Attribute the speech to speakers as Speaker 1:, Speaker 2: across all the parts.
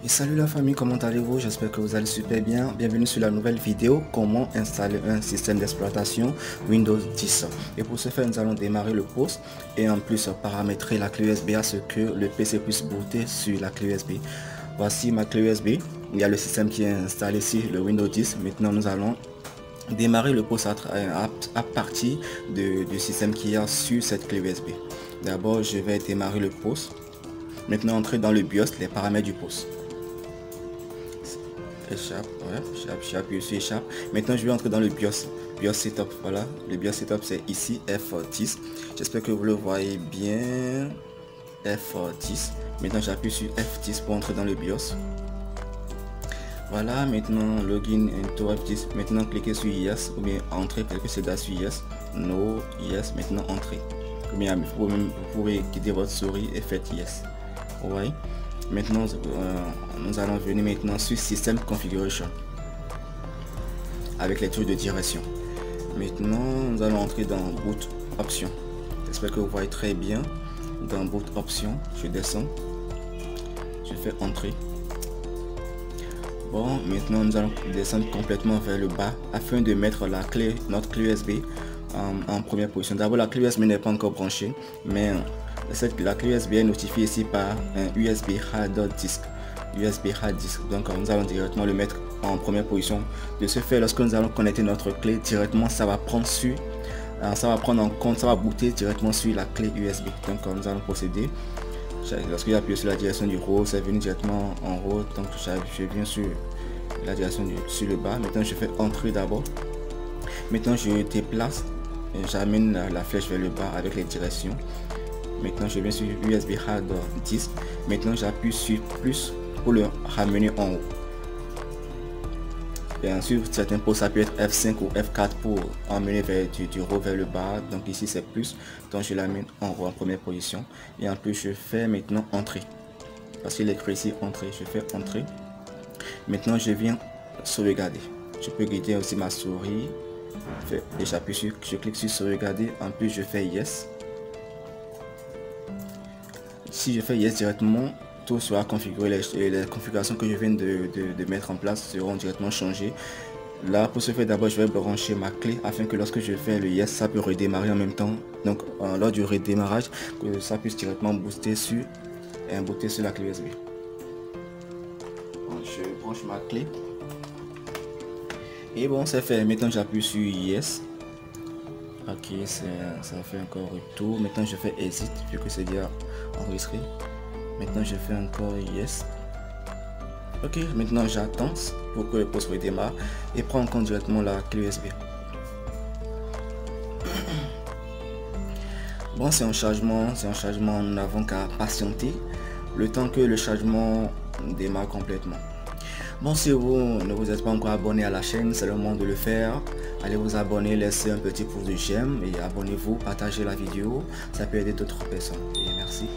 Speaker 1: Et salut la famille, comment allez-vous? J'espère que vous allez super bien. Bienvenue sur la nouvelle vidéo, comment installer un système d'exploitation Windows 10. Et pour ce faire, nous allons démarrer le poste et en plus paramétrer la clé USB à ce que le PC puisse booter sur la clé USB. Voici ma clé USB. Il y a le système qui est installé sur le Windows 10. Maintenant, nous allons démarrer le poste à partir du système qui est sur cette clé USB. D'abord, je vais démarrer le poste. Maintenant, entrer dans le BIOS, les paramètres du poste. Échappe, ouais, j'appuie sur échappe. Maintenant je vais entrer dans le BIOS setup. Voilà, le BIOS setup c'est ici F10. J'espère que vous le voyez bien. F10. Maintenant j'appuie sur F10 pour entrer dans le BIOS. Voilà, maintenant login into F10. Maintenant cliquez sur Yes ou bien entrer quelque chose sur Yes. No, Yes. Maintenant entrer. Ou bien vous pouvez quitter votre souris et faites Yes. Ouais. Maintenant nous allons venir maintenant sur System Configuration avec les touches de direction. Maintenant nous allons entrer dans Boot Options. J'espère que vous voyez très bien. Dans Boot Options, je descends, je fais Entrée. Bon, maintenant nous allons descendre complètement vers le bas afin de mettre notre clé USB en première position. D'abord, la clé USB n'est pas encore branchée, mais la clé USB est notifiée ici par un USB hard disk. Donc nous allons directement le mettre en première position. De ce fait, lorsque nous allons connecter notre clé directement, ça va prendre en compte, ça va booter directement sur la clé USB. Donc nous allons procéder. Lorsque j'appuie sur la direction du haut, c'est venu directement en haut. Donc je viens sur la direction sur le bas. Maintenant je fais entrer d'abord. Maintenant je déplace, j'amène la flèche vers le bas avec les directions. Maintenant je viens sur USB hard disk. Maintenant j'appuie sur plus pour le ramener en haut. Et ensuite certains postes ça peut être F5 ou F4 pour emmener du haut vers le bas. Donc ici c'est plus, donc je l'amène en haut en première position. Et en plus je fais maintenant entrer. Parce qu'il est écrit ici entrée, je fais entrer. Maintenant je viens sauvegarder. Je peux guider aussi ma souris. Et je clique sur sauvegarder. En plus je fais yes. Si je fais yes directement, tout sera configuré, les configurations que je viens de mettre en place seront directement changées. Là, pour ce faire, d'abord je vais brancher ma clé afin que lorsque je fais le yes, ça peut redémarrer en même temps. Donc lors du redémarrage, que ça puisse directement booster sur la clé USB. Bon, je branche ma clé. Et bon, c'est fait. Maintenant j'appuie sur yes. Ok, ça fait encore retour. Maintenant je fais exit vu que c'est déjà enregistré. Maintenant je fais encore yes. Ok, maintenant j'attends pour que le poste redémarre et prend en compte directement la clé USB. Bon, c'est un chargement, nous n'avons qu'à patienter le temps que le chargement démarre complètement. Bon, si vous ne vous êtes pas encore abonné à la chaîne, c'est le moment de le faire. Allez vous abonner, laissez un petit pouce de j'aime et abonnez-vous, partagez la vidéo, ça peut aider d'autres personnes. Et merci.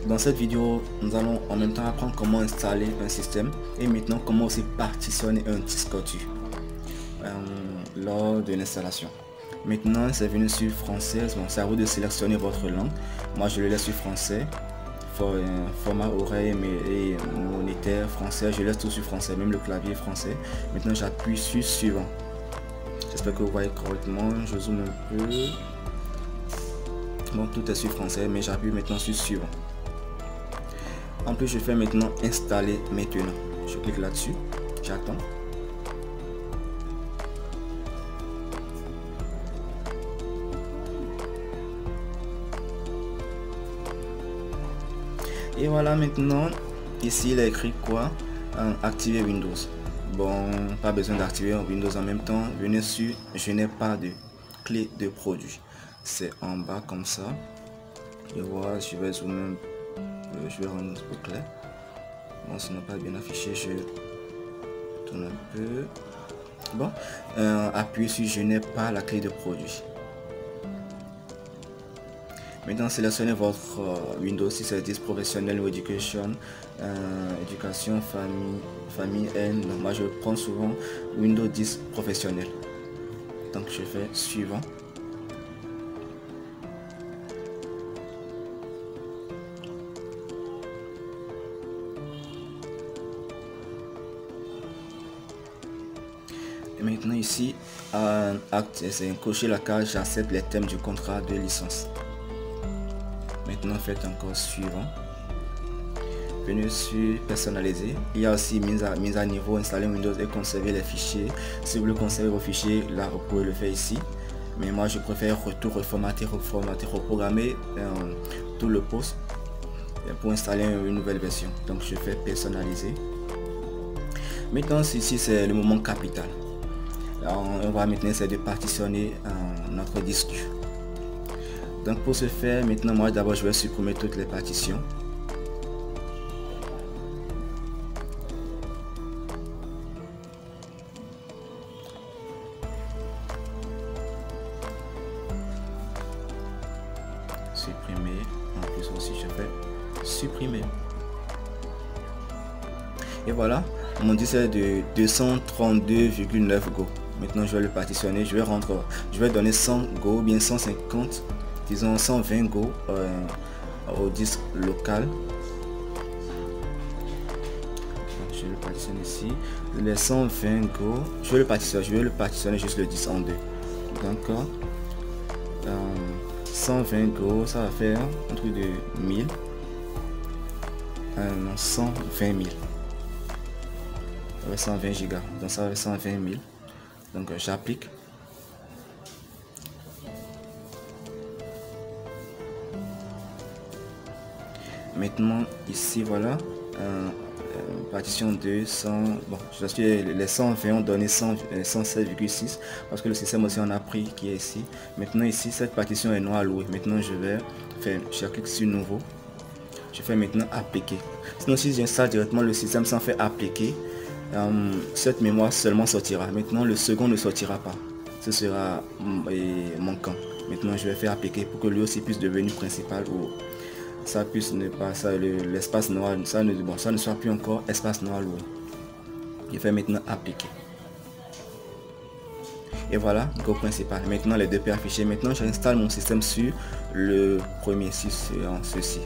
Speaker 1: Dans cette vidéo, nous allons en même temps apprendre comment installer un système et maintenant comment aussi partitionner un disque dur lors de l'installation. Maintenant, c'est venu sur français, bon, c'est à vous de sélectionner votre langue. Moi, je le laisse sur français. Format oreille et moniteur français, je laisse tout sur français, même le clavier français. Maintenant j'appuie sur suivant. J'espère que vous voyez correctement, je zoome un peu. Bon, tout est sur français, mais j'appuie maintenant sur suivant. En plus je fais maintenant installer maintenant. Je clique là-dessus, j'attends. Et voilà, maintenant ici il a écrit quoi? Activer Windows. Bon, pas besoin d'activer Windows en même temps. Venez sur je n'ai pas de clé de produit. C'est en bas comme ça. Et voilà, je vais zoomer, je vais rendre un peu clair. Bon, ce n'est pas bien affiché, je tourne un peu. Bon, appuyez sur je n'ai pas la clé de produit. Maintenant, sélectionnez votre Windows 6 professionnel ou education, éducation, famille N. Donc, moi, je prends souvent Windows 10 professionnel. Donc, je fais suivant. Et maintenant ici, c'est cocher la case j'accepte les thèmes du contrat de licence. Maintenant faites encore suivant. Venez sur personnaliser. Il y a aussi mise à niveau, installer Windows et conserver les fichiers. Si vous voulez conserver vos fichiers, là vous pouvez le faire ici. Mais moi je préfère tout reformater, reprogrammer tout le poste pour installer une nouvelle version. Donc je fais personnaliser. Maintenant ici c'est le moment capital. On va maintenant essayer de partitionner notre disque. Donc pour ce faire, maintenant moi d'abord je vais supprimer toutes les partitions. Supprimer, en plus aussi je fais supprimer. Et voilà, mon disque est de 232,9 Go. Maintenant je vais le partitionner, je vais donner 100 Go, bien 150, disons 120 Go au disque local. Donc, je le partitionne ici. Les 120 Go, je vais le partitionner juste le 10 en deux. D'accord. 120 Go, ça va faire un truc de 1000. Non, 120 000. 120 gigas, donc ça va 120 000. Donc j'applique. Maintenant ici voilà, partition de 100. Bon, je suis les 120 ont donné 107,6 parce que le système aussi en a pris qui est ici. Maintenant ici cette partition est non allouée. Maintenant je vais faire, je clique sur nouveau. Je fais maintenant appliquer. Sinon si j'installe directement le système sans faire appliquer, cette mémoire seulement sortira. Maintenant le second ne sortira pas, ce sera manquant. Maintenant je vais faire appliquer pour que lui aussi puisse devenir principal ou ça puisse ne pas, l'espace noir, ça ne soit plus encore espace noir loué. Je fais maintenant appliquer. Et voilà, Go principal. Maintenant les deux paires affichées. Maintenant j'installe mon système sur le premier, sur ceci.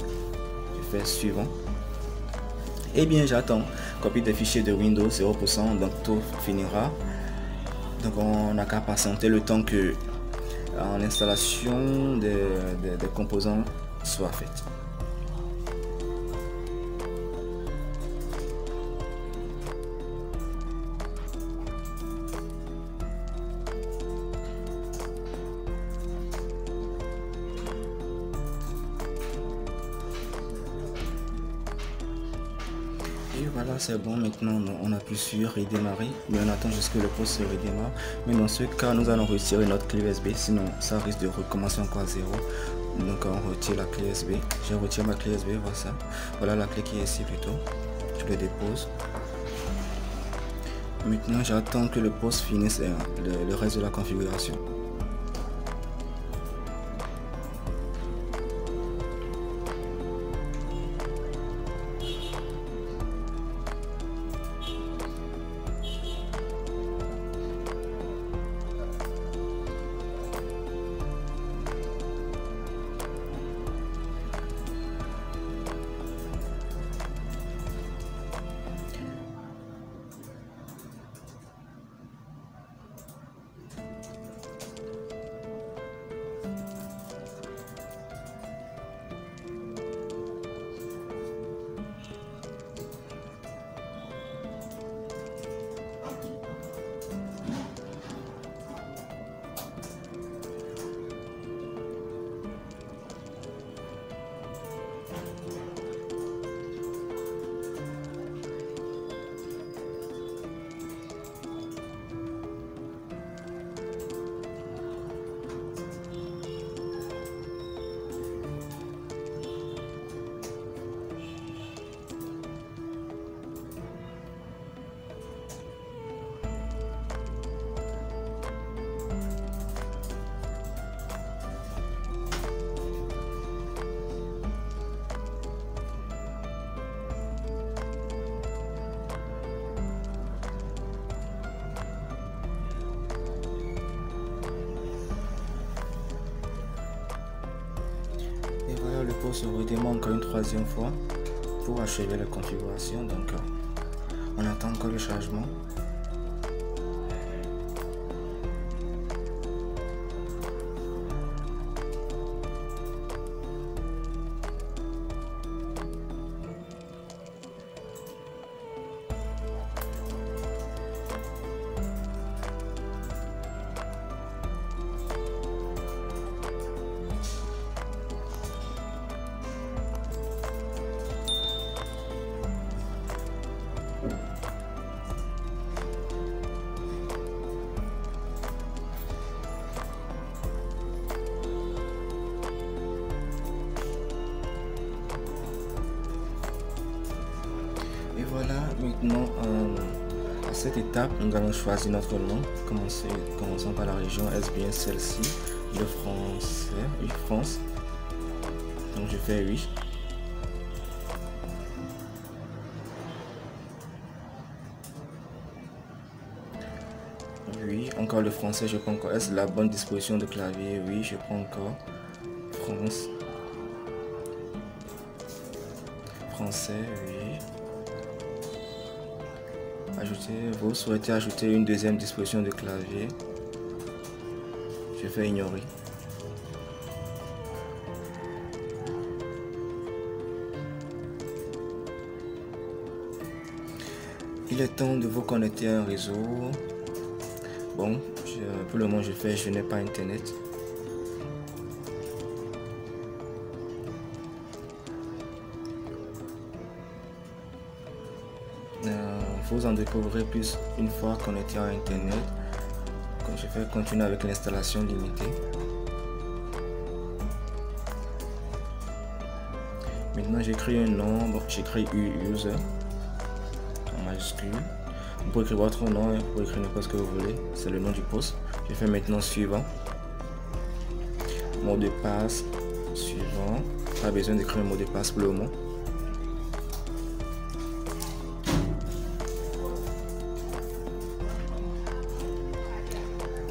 Speaker 1: Je fais suivant. Et bien j'attends. Copie des fichiers de Windows 0%, donc tout finira. Donc on n'a qu'à patienter le temps que l'installation des composants soit faite. Et voilà, c'est bon. Maintenant on appuie sur redémarrer, mais on attend jusqu'à ce que le poste se redémarre. Mais dans ce cas nous allons retirer notre clé USB, sinon ça risque de recommencer encore à zéro. Donc on retire la clé USB. Je retire ma clé USB, voilà ça. Voilà la clé qui est ici plutôt. Je le dépose. Maintenant j'attends que le poste finisse le reste de la configuration. Le poste se redémarre encore une troisième fois pour achever la configuration. Donc on attend encore le chargement. Maintenant, à cette étape, nous allons choisir notre nom. Commençons par la région. Est-ce bien celle-ci? Le français, oui, France. Donc je fais oui. Oui, encore le français, je prends encore. Est-ce la bonne disposition de clavier? Oui, je prends encore. France. Français, oui. Ajouter, vous souhaitez ajouter une deuxième disposition de clavier. Je fais ignorer. Il est temps de vous connecter à un réseau. Bon, pour le moment je n'ai pas internet. Vous en découvrirez plus une fois connecté à internet. Quand je vais continuer avec l'installation limitée. Maintenant j'écris un nom, bon, j'écris user en majuscule. Vous pouvez écrire votre nom, vous pouvez écrire n'importe ce que vous voulez, c'est le nom du poste. Je fais maintenant suivant. Mot de passe suivant. Pas besoin d'écrire un mot de passe pour le mot.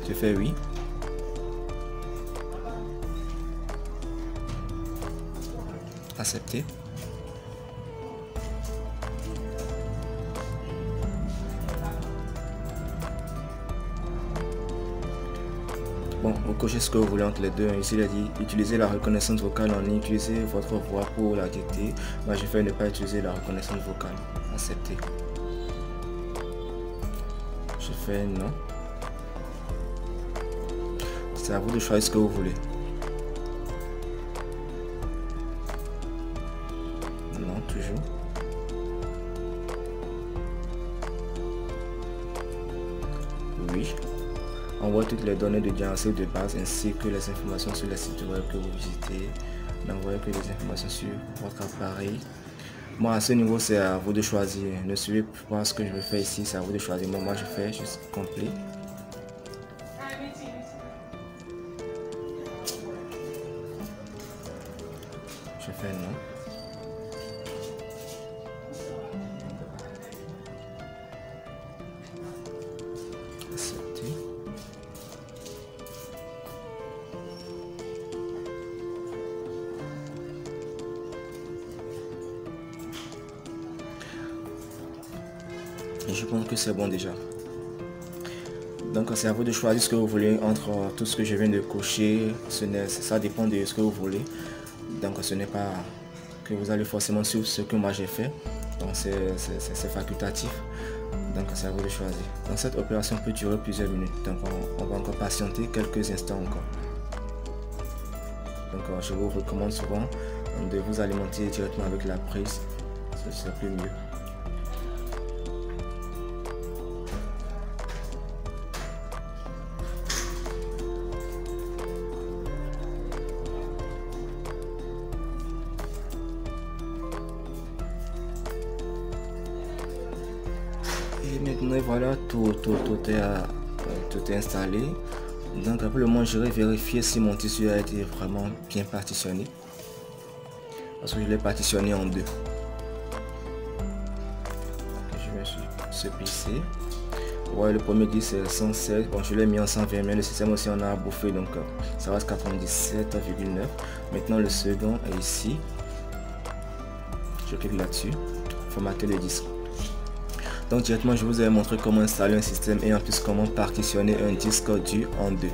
Speaker 1: Je fais oui. Accepter. Bon, vous cochez ce que vous voulez entre les deux. Ici, il a dit utiliser la reconnaissance vocale en ligne, utiliser votre voix pour la dicter. Moi, je fais ne pas utiliser la reconnaissance vocale. Accepter. Je fais non. C'est à vous de choisir ce que vous voulez. Non, toujours. Oui. Envoie toutes les données de diagnostic de base ainsi que les informations sur les sites web que vous visitez. N'envoyez que les informations sur votre appareil. Moi, à ce niveau, c'est à vous de choisir. Ne suivez pas ce que je vais faire ici, c'est à vous de choisir. Moi, je fais juste complet. Je fais non. Accepter. Et je pense que c'est bon déjà. Donc c'est à vous de choisir ce que vous voulez entre tout ce que je viens de cocher. Ça dépend de ce que vous voulez. Donc ce n'est pas que vous allez forcément suivre ce que moi j'ai fait. Donc c'est facultatif. Donc c'est à vous de choisir. Donc cette opération peut durer plusieurs minutes. Donc on va encore patienter quelques instants encore. Donc je vous recommande souvent de vous alimenter directement avec la prise. C'est plus mieux. Et maintenant voilà, tout est installé. Donc après le moment je vais vérifier si mon tissu a été vraiment bien partitionné. Parce que je l'ai partitionné en deux. Je vais sur ce PC. Ouais, le premier disque c'est 116. Bon, je l'ai mis en 120, mais le système aussi en a bouffé, donc ça reste 97,9. Maintenant le second est ici. Je clique là-dessus. Formater le disque. Donc directement je vous ai montré comment installer un système et en plus comment partitionner un disque dur en deux.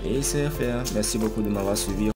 Speaker 1: Et c'est fait. Merci beaucoup de m'avoir suivi.